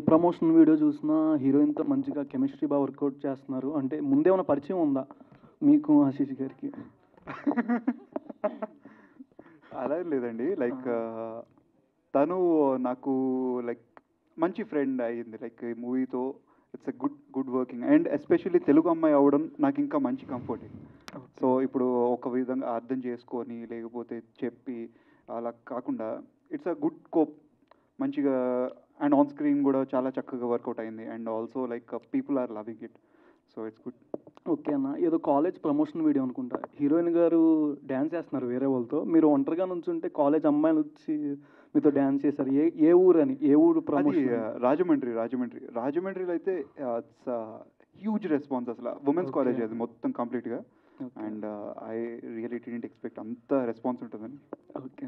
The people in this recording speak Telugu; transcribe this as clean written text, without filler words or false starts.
ప్రమోషన్ వీడియో చూసినా హీరోయిన్‌తో మంచిగా కెమిస్ట్రీ బాగా వర్కౌట్ చేస్తున్నారు. అంటే ముందేమన్నా పరిచయం ఉందా మీకు ఆశీష్ గారికి? అలా ఏం లేదండి. లైక్ తను నాకు లైక్ మంచి ఫ్రెండ్ అయింది. లైక్ ఈ మూవీతో it's a good working and especially Telugu అమ్మాయి అవ్వడం నాకు ఇంకా మంచి కంఫర్టింగ్. సో ఇప్పుడు ఒక విధంగా అర్థం చేసుకొని లేకపోతే చెప్పి అలా కాకుండా ఇట్స్ అ గుడ్ కోప్ మంచిగా అండ్ ఆన్ స్క్రీన్ కూడా చాలా చక్కగా వర్కౌట్ అయింది and also like people are loving it. So it's good. Okay అన్న. ఏదో కాలేజ్ ప్రమోషన్ వీడియో అనుకుంటా. హీరోయిన్ గారు డాన్స్ చేస్తున్నారు వేరే వాళ్ళతో. మీరు ఒంటరిగా నుంచుంటే కాలేజ్ అమ్మాయిలొచ్చి మీతో డాన్స్ చేశారు. ఏ ఏ ఊరని? ఏ ఊరు అది ప్రమోషన్? రాజమండ్రిలో అయితే ఇట్స్ హ్యూజ్ రెస్పాన్స్ అసలు. ఉమెన్స్ కాలేజ్ అది మొత్తం కంప్లీట్గా. And I really didn't expect అంత రెస్పాన్స్ ఉంటుందని. ఓకే.